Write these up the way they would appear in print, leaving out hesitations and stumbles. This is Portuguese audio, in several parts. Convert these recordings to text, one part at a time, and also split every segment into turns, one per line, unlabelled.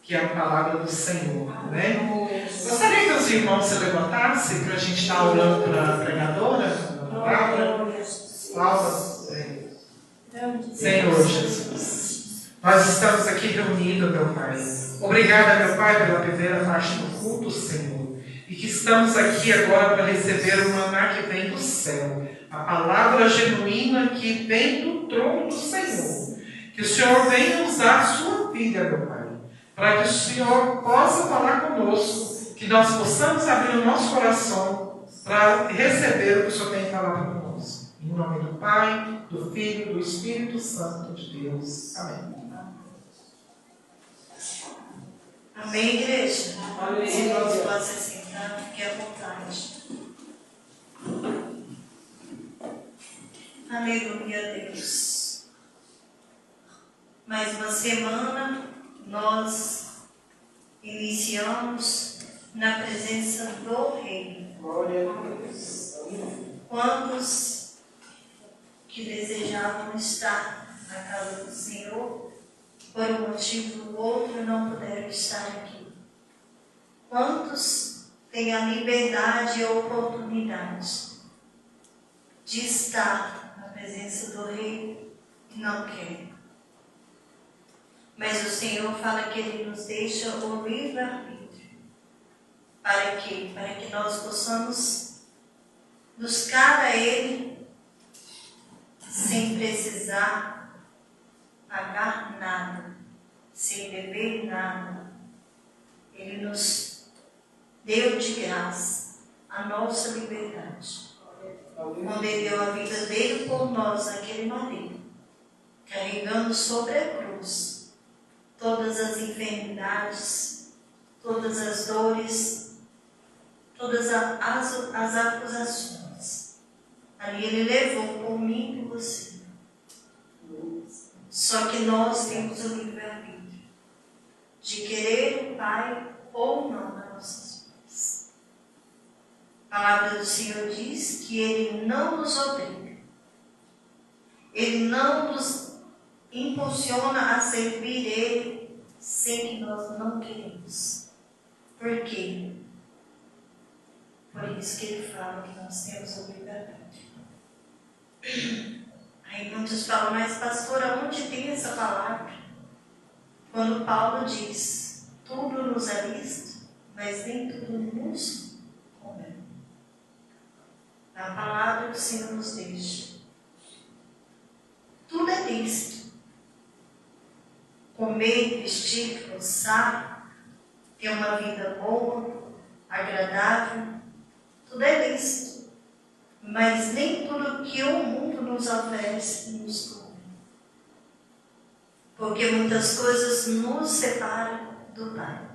que é a palavra do Senhor, né? Gostaria que os irmãos se levantassem para a gente estar orando para a pregadora, a palavra. Senhor Jesus, nós estamos aqui reunidos, meu Pai. Obrigada, meu Pai, pela primeira parte do culto, Senhor. E que estamos aqui agora para receber o maná que vem do céu. A palavra genuína que vem do trono do Senhor. Que o Senhor venha usar a sua vida, meu Pai. Para que o Senhor possa falar conosco. Que nós possamos abrir o nosso coração para receber o que o Senhor tem falado conosco. Em nome do Pai, do Filho e do Espírito Santo de Deus. Amém.
Amém, igreja? Amém. Se nós podemos se sentar, fique à vontade. Aleluia, Deus. Mais uma semana nós iniciamos na presença do Rei.
Glória a Deus.
Quantos que desejavam estar na casa do Senhor, por um motivo ou outro não puderam estar aqui? Quantos têm a liberdade e a oportunidade de estar na presença do Rei e não querem? Mas o Senhor fala que Ele nos deixa o livre-arbítrio. Para quê? Para que nós possamos buscar a Ele sem precisar pagar nada, sem beber nada. Ele nos deu de graça a nossa liberdade. Quando Ele deu a vida dele por nós naquele madeiro, carregando sobre a cruz todas as enfermidades, todas as dores, todas as acusações. Ali Ele levou por mim e por você. Só que nós temos o livre-arbítrio de querer o Pai ou não nas nossas vidas. A palavra do Senhor diz que Ele não nos obriga. Ele não nos impulsiona a servir Ele sem que nós não queremos. Por quê? Por isso que Ele fala que nós temos o livre-arbítrio. Aí muitos falam, mas pastora, onde tem essa palavra? Quando Paulo diz, tudo nos é lícito, mas nem tudo nos convém. A palavra que o Senhor nos deixa. Tudo é lícito. Comer, vestir, calçar, ter uma vida boa, agradável, tudo é lícito. Mas nem tudo que o mundo nos oferece nos convém. Porque muitas coisas nos separam do Pai.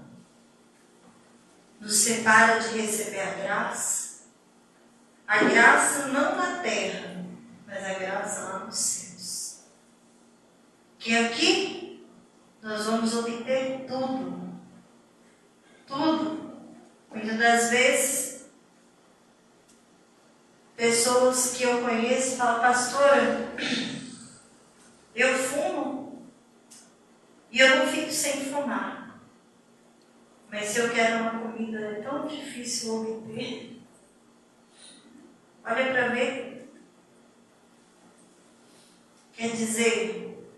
Nos separa de receber a graça. A graça não na terra, mas a graça lá nos céus. Que aqui nós vamos obter tudo. Tudo. Muitas das vezes, pessoas que eu conheço falam, pastora, eu fumo e eu não fico sem fumar. Mas se eu quero uma comida é tão difícil obter. Olha para ver. Quer dizer,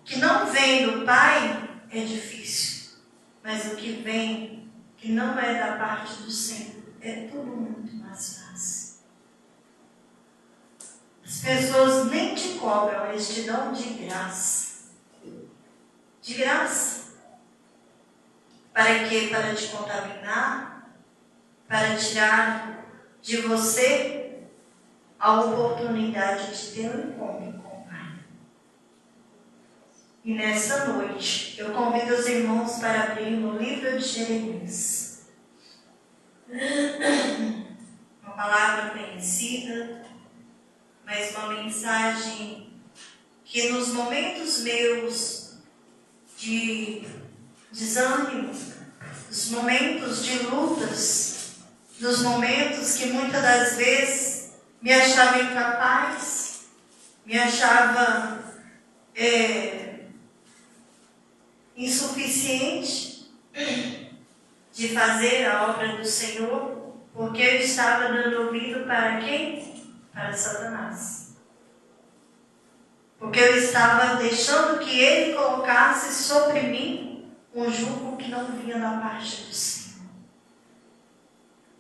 que não vem do Pai é difícil. Mas o que vem, que não é da parte do Senhor, é tudo muito mais fácil. As pessoas nem te cobram, eles te dão de graça. De graça. Para quê? Para te contaminar, para tirar de você a oportunidade de ter um encontro com o Pai. E nessa noite, eu convido os irmãos para abrir no livro de Jeremias. Uma palavra conhecida, mas uma mensagem que nos momentos meus de desânimo, nos momentos de lutas, nos momentos que muitas das vezes me achava incapaz, me achava insuficiente, de fazer a obra do Senhor, porque eu estava dando ouvido para quem? Para Satanás. Porque eu estava deixando que ele colocasse sobre mim um jugo que não vinha da parte do Senhor.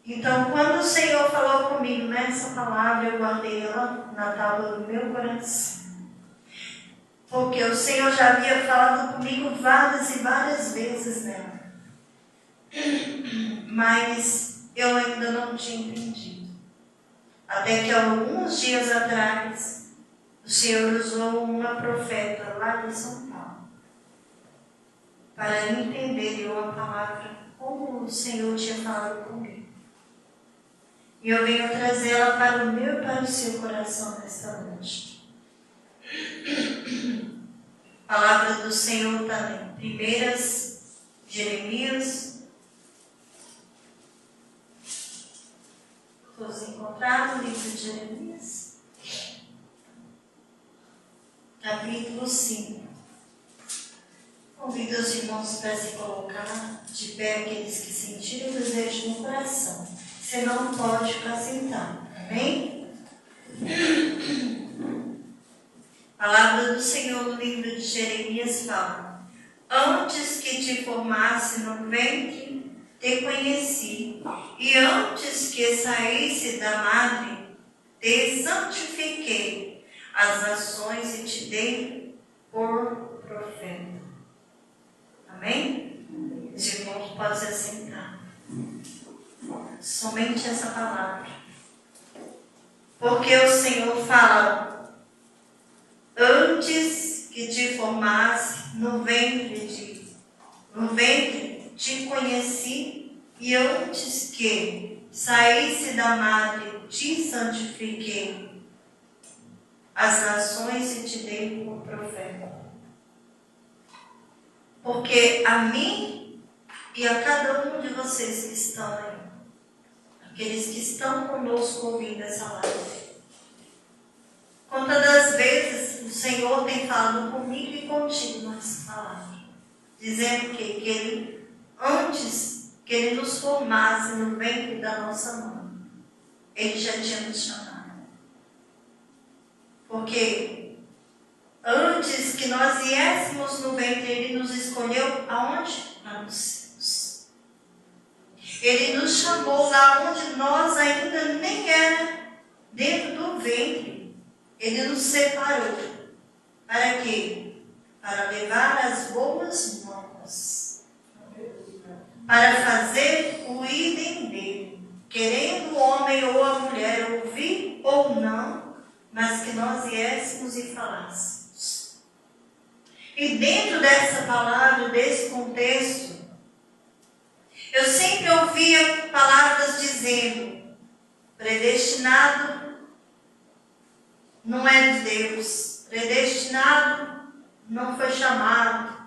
Então, quando o Senhor falou comigo nessa palavra, eu guardei ela na tábua do meu coração. Porque o Senhor já havia falado comigo várias e várias vezes nela. Mas eu ainda não tinha entendido. Até que alguns dias atrás, o Senhor usou uma profeta lá de São Paulo para entender eu a palavra como o Senhor tinha falado comigo. E eu venho trazê-la para o meu e para o seu coração nesta noite. A palavra do Senhor está em 1 Jeremias. Todos encontraram o livro de Jeremias? Capítulo 5. Convido os irmãos para se colocar de pé, aqueles que sentiram o desejo no coração. Você não pode ficar sentado, amém? A palavra do Senhor no livro de Jeremias fala: antes que te formasse no ventre, te conheci, e antes que saísse da madre, te santifiquei as nações e te dei por profeta. Amém? Os irmãos podem se assentar. Somente essa palavra. Porque o Senhor fala: antes que te formasse no ventre te conheci, e antes que saísse da madre te santifiquei as nações e te dei por profeta. Porque a mim e a cada um de vocês que estão aí, aqueles que estão conosco ouvindo essa live, quantas das vezes o Senhor tem falado comigo e contigo nessa palavra, dizendo que Ele, antes que Ele nos formasse no ventre da nossa mãe, Ele já tinha nos chamado. Porque antes que nós viéssemos no ventre, Ele nos escolheu aonde? Lá nos céus. Ele nos chamou lá onde nós ainda nem era, dentro do ventre. Ele nos separou. Para quê? Para levar as boas novas. Para fazer o idem dele. Querendo o homem ou a mulher ouvir ou não, mas que nós viéssemos e falássemos. E dentro dessa palavra, desse contexto, eu sempre ouvia palavras dizendo: predestinado não é de Deus, predestinado não foi chamado.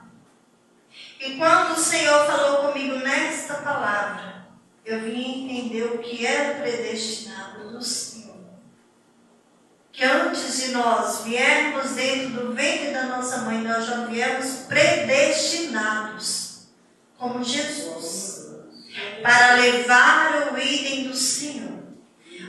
E quando o Senhor falou comigo nesta palavra, eu vim entender o que era predestinado do Senhor. Que antes de nós viermos dentro do ventre da nossa mãe, nós já viemos predestinados, como Jesus, para levar o idem do Senhor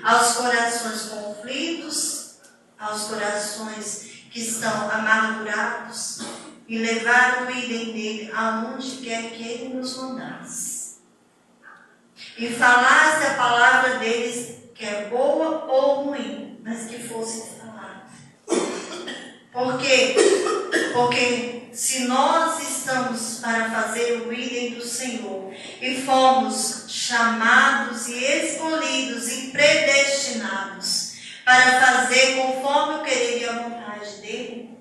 aos corações conflitos, aos corações que estão amargurados, e levar o idem dele aonde quer que ele nos mandasse. E falasse a palavra deles, que é boa ou ruim, mas que fosse falada. Por quê? Porque se nós estamos para fazer o idem do Senhor e fomos chamados e escolhidos e predestinados para fazer conforme o querer e a vontade dele,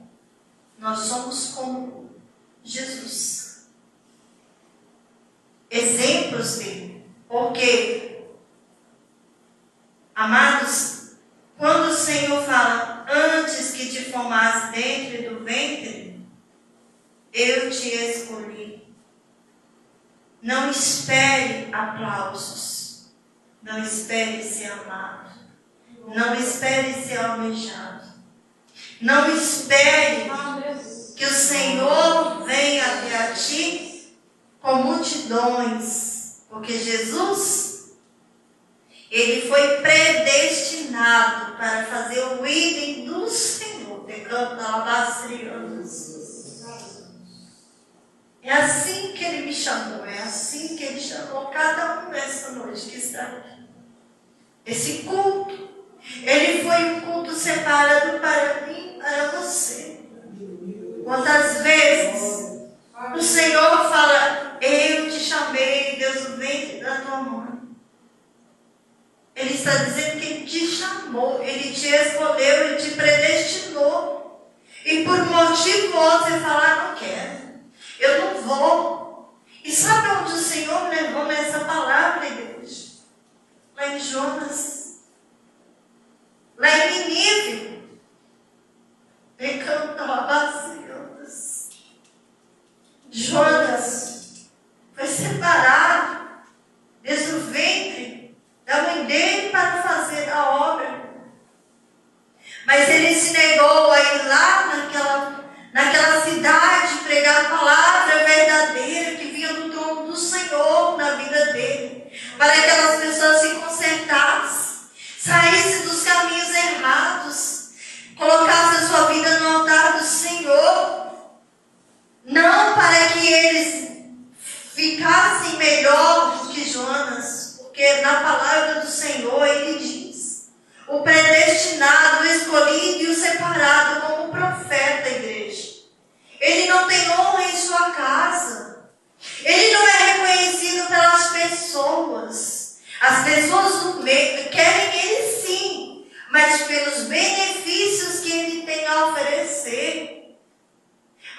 nós somos como Jesus. Exemplos dele. Porque, amados, quando o Senhor fala: antes que te formasse dentro do ventre, eu te escolhi. Não espere aplausos. Não espere ser amado. Não espere ser almejado. Não espere que o Senhor venha até a ti com multidões, Porque Jesus, ele foi predestinado para fazer o idem do Senhor. É assim que ele me chamou, é assim que ele chamou cada um nessa noite que está aqui. Esse culto, ele foi um culto separado para mim e para você. Quantas vezes o Senhor fala, eu te chamei, Deus, o ventre da tua mãe. Ele está dizendo que ele te chamou, ele te escolheu, ele te predestinou. E por motivo outro você fala, não quero, eu não vou. E sabe onde o Senhor me levou nessa palavra, igreja? Lá em Jonas, lá em Nínive. Jonas foi separado desde o ventre da mãe dele para fazer a obra. Mas ele se negou a ir lá naquela cidade pregar a palavra verdadeira que vinha do trono do Senhor na vida dele, para que aquelas pessoas se consertassem, saíssem dos caminhos errados, colocassem a sua vida no altar do Senhor, não para que eles ficassem melhor do que Jonas, porque na palavra do Senhor ele diz, o predestinado, o escolhido e o separado como profeta, igreja. Ele não tem honra em sua casa. Ele não é reconhecido pelas pessoas. As pessoas do meio querem ele sim, mas pelos benefícios que ele tem a oferecer.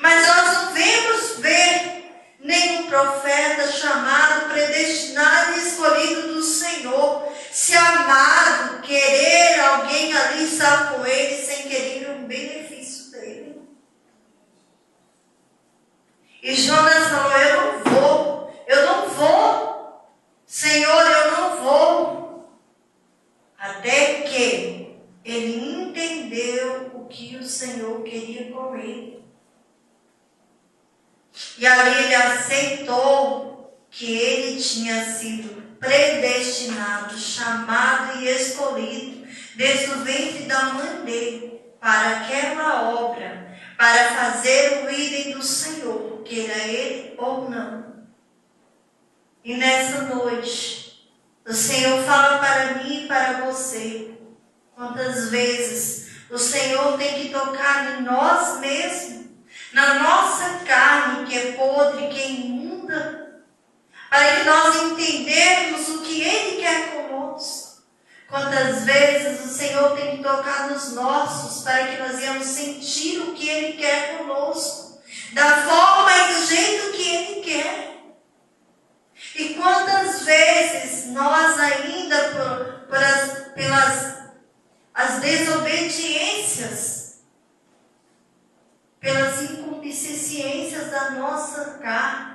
Mas nós não vemos ver nenhum profeta chamado, predestinado e escolhido do Senhor, se amado, querer alguém ali estar com ele sem querer um benefício dele. E Jonas falou, eu não vou, Senhor, eu não vou. Até que ele entendeu o que o Senhor queria com ele. E ali ele aceitou que ele tinha sido predestinado, chamado e escolhido desde o ventre da mãe dele para aquela obra, para fazer o idem do Senhor, queira ele ou não. E nessa noite, o Senhor fala para mim e para você, quantas vezes o Senhor tem que tocar em nós mesmos, na nossa carne que é podre, que é imunda, para que nós entendamos o que Ele quer conosco. Quantas vezes o Senhor tem que tocar nos nossos, para que nós venhamos sentir o que Ele quer conosco, da forma e do jeito que Ele quer. E quantas vezes nós ainda, pelas as desobediências, pelas inconcupiscências da nossa carne,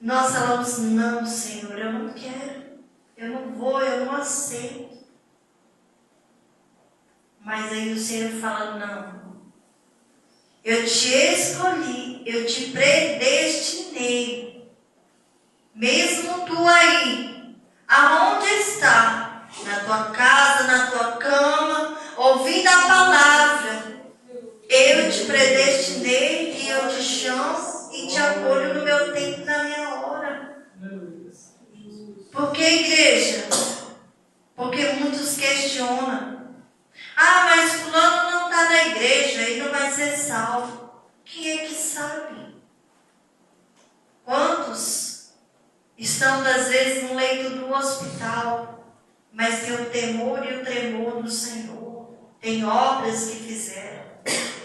nós falamos, não, Senhor, eu não quero, eu não vou, eu não aceito. Mas aí o Senhor fala, não, eu te escolhi, eu te predestinei, mesmo tu aí, aonde está, na tua casa, na tua cama, ouvindo a palavra, eu te predestinei e eu te chamo e te acolho no meu tempo e na minha hora. Por que, igreja? Porque muitos questionam. Ah, mas fulano não está na igreja, ele não vai ser salvo. Quem é que sabe? Quantos estão, às vezes, no leito do hospital, mas tem o temor e o tremor do Senhor. Tem obras que fizeram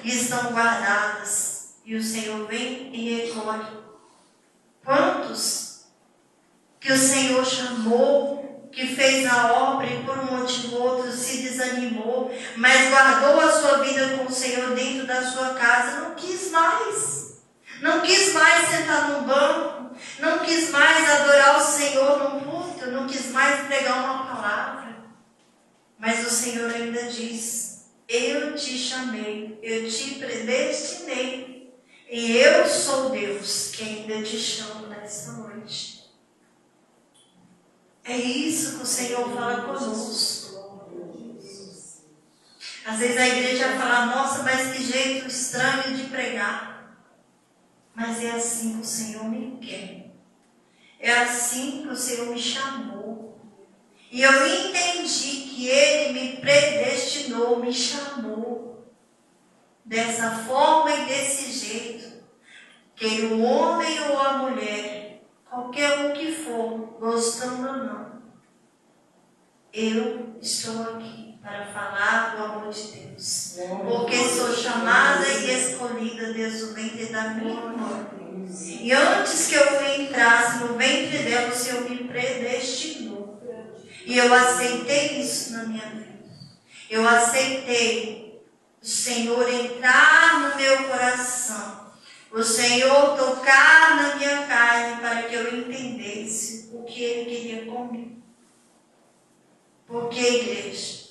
e estão guardadas, e o Senhor vem e recolhe. Quantos que o Senhor chamou, que fez a obra e por um motivo ou outro se desanimou, mas guardou a sua vida com o Senhor dentro da sua casa, não quis mais sentar num banco, não quis mais adorar o Senhor num culto, não quis mais pregar uma palavra. Mas o Senhor ainda diz, eu te chamei, eu te predestinei, e eu sou Deus que ainda te chamo nessa noite. É isso que o Senhor fala conosco. Às vezes a igreja fala, nossa, mas que jeito estranho de pregar. Mas é assim que o Senhor me quer. É assim que o Senhor me chamou. E eu entendi que Ele me predestinou, me chamou. Dessa forma e desse jeito. Que o homem ou a mulher, qualquer um que for, gostando ou não, eu estou aqui para falar do amor de Deus. Porque sou chamada e escolhida desde o ventre da minha irmã. E antes que eu entrasse no ventre dela, o Senhor me predestinou. E eu aceitei isso na minha vida. Eu aceitei o Senhor entrar no meu coração. O Senhor tocar na minha carne para que eu entendesse o que Ele queria comigo. Por que, igreja?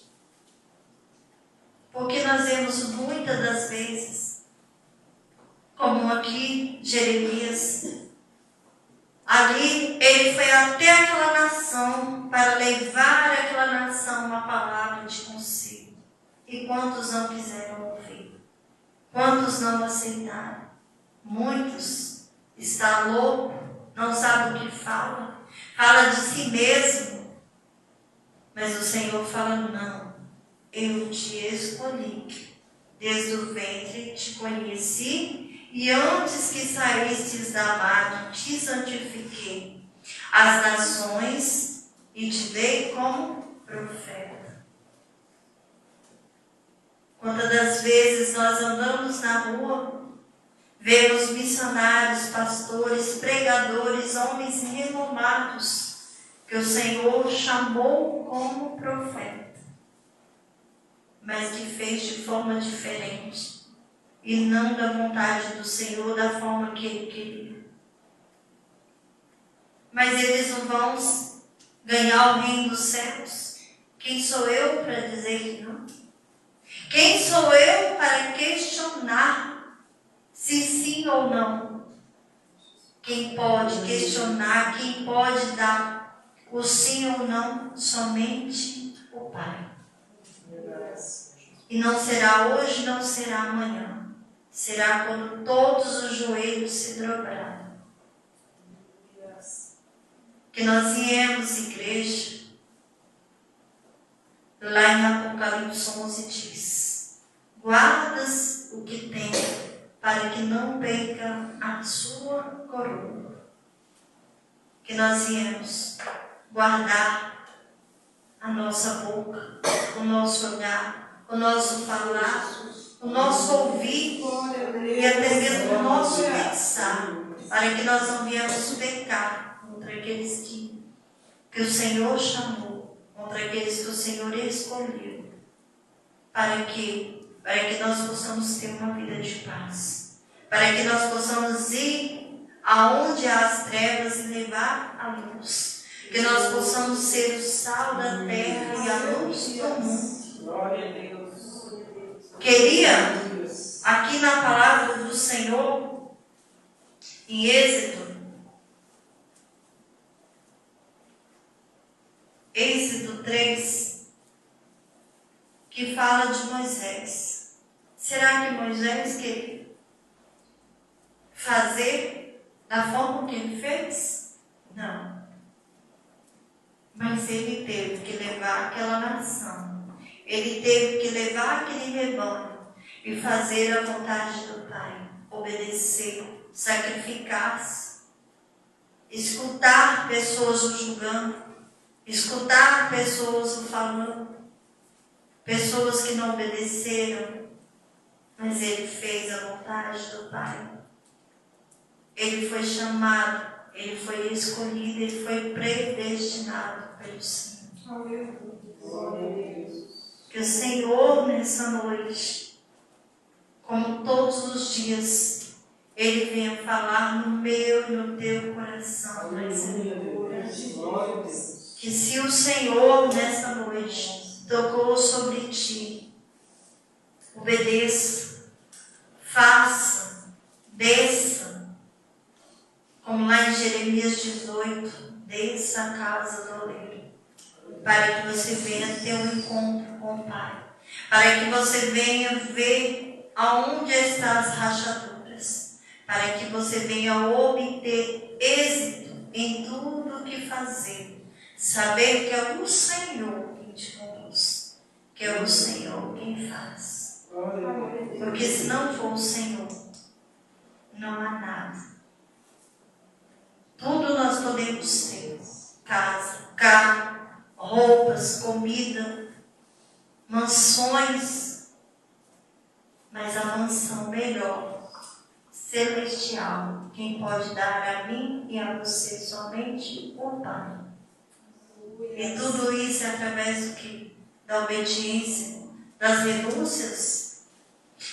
Porque nós vemos muitas das vezes, como aqui Jeremias, ali ele foi até aquela nação para levar àquela nação uma palavra de conselho. E quantos não quiseram ouvir? Quantos não aceitaram? Muitos estão loucos, não sabem o que fala, fala de si mesmo. Mas o Senhor fala, não, eu te escolhi, desde o ventre te conheci, e antes que saístes da madre te santifiquei as nações e te dei como profeta. Quantas das vezes nós andamos na rua, vemos missionários, pastores, pregadores, homens renomados, que o Senhor chamou como profeta, mas que fez de forma diferente, e não da vontade do Senhor, da forma que Ele queria. Mas eles não vão ganhar o reino dos céus. Quem sou eu para dizer que não? Quem sou eu para questionar se sim ou não? Quem pode questionar, quem pode dar o sim ou não, somente o Pai. E não será hoje, não será amanhã. Será quando todos os joelhos se dobrarem. Que nós viemos, igreja, lá em Apocalipse 11 diz, guardas o que tem, para que não perca a sua coroa. Que nós viemos guardar a nossa boca, o nosso olhar, o nosso falar, o nosso ouvir e até mesmo o nosso pensar, para que nós não viemos pecar contra aqueles que o Senhor chamou, contra aqueles que o Senhor escolheu, para que nós possamos ter uma vida de paz, para que nós possamos ir aonde há as trevas e levar a luz. Que nós possamos ser o sal da terra e a luz do mundo. Glória a Deus. Queria, aqui na palavra do Senhor, em Êxodo 3, que fala de Moisés. Será que Moisés queria fazer da forma que ele fez? Não. Mas ele teve que levar aquela nação, ele teve que levar aquele rebanho e fazer a vontade do Pai, obedecer, sacrificar-se, escutar pessoas o julgando, escutar pessoas o falando, pessoas que não obedeceram, mas ele fez a vontade do Pai. Ele foi chamado, ele foi escolhido, ele foi predestinado pelo Senhor. Que o Senhor, nessa noite, como todos os dias, Ele venha falar no meu e no teu coração. Que se o Senhor, nessa noite, tocou sobre ti, obedeça, faça, desça, como lá em Jeremias 18, desça a casa do oleiro. para que você venha ter um encontro com o Pai, para que você venha ver aonde estão as rachaduras, para que você venha obter êxito em tudo que fazer, saber que é o Senhor quem te conduz, que é o Senhor quem faz. Porque se não for o Senhor, não há nada. Tudo nós podemos ter: casa, carro, roupas, comida, mansões, mas a mansão melhor, celestial, quem pode dar a mim e a você somente o Pai. E tudo isso é através do que? Da obediência, das renúncias.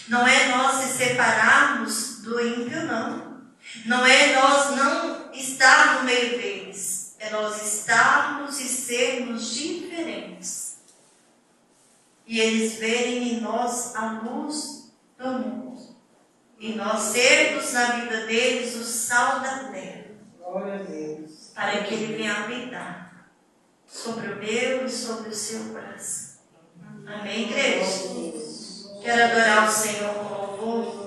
Não é nós se separarmos do ímpio, não. Não é nós não estar no meio deles. É nós estarmos e sermos diferentes. E eles verem em nós a luz do mundo. E nós sermos na vida deles o sal da terra.
Glória a Deus.
Para que ele venha habitar sobre o meu e sobre o seu coração. Amém, igreja? Quero adorar o Senhor com louvor.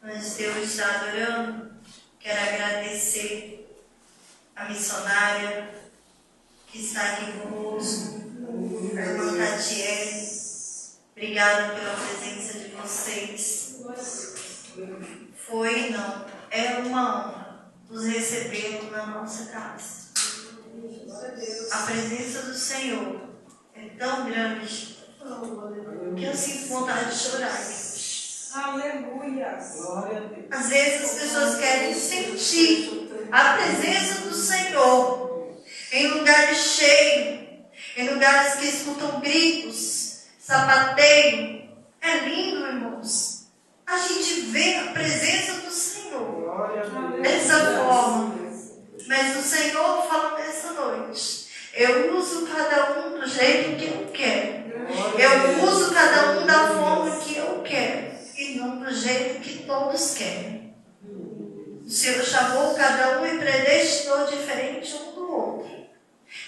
Antes de eu estar adorando, quero agradecer a missionária que está aqui conosco, a irmã Tatiele. Obrigada pela presença de vocês. Foi e não, é uma honra nos recebermos na nossa casa. A presença do Senhor é tão grande que eu sinto vontade de chorar.
Aleluia.
Às vezes as pessoas querem sentir a presença do Senhor em lugares cheios, em lugares que escutam gritos, sapateio. É lindo, irmãos. A gente vê a presença do Senhor dessa forma. Mas o Senhor fala nessa noite: eu uso cada um do jeito que eu quero. Eu uso cada um da forma que eu quero. E não do jeito que todos querem. O Senhor chamou cada um e predestinou diferente um do outro.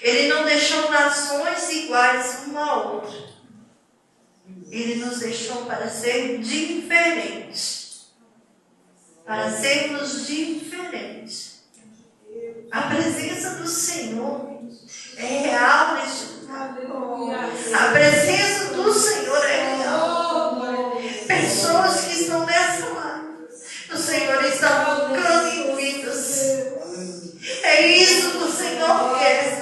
Ele não deixou nações iguais uma à outra. Ele nos deixou para ser diferentes. Para sermos diferentes. A presença do Senhor é real neste lugar. A presença do Senhor é real. Pessoas que estão nessa live, o Senhor está tocando em vidas. É isso que o Senhor quer.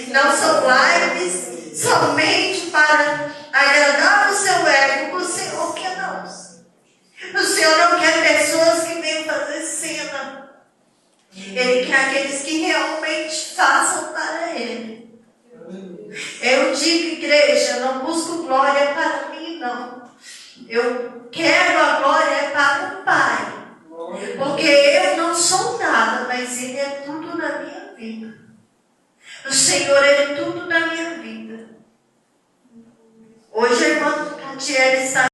Não são lives somente para agradar o seu ego. O Senhor quer não. O Senhor não quer pessoas que venham fazer cena. Ele quer aqueles que realmente façam para Ele. Eu digo, igreja, não busco glória para mim, não. Eu quero a glória para o Pai. Porque eu não sou nada, mas Ele é tudo na minha vida. O Senhor, Ele é tudo na minha vida. Hoje a irmã Tatiele está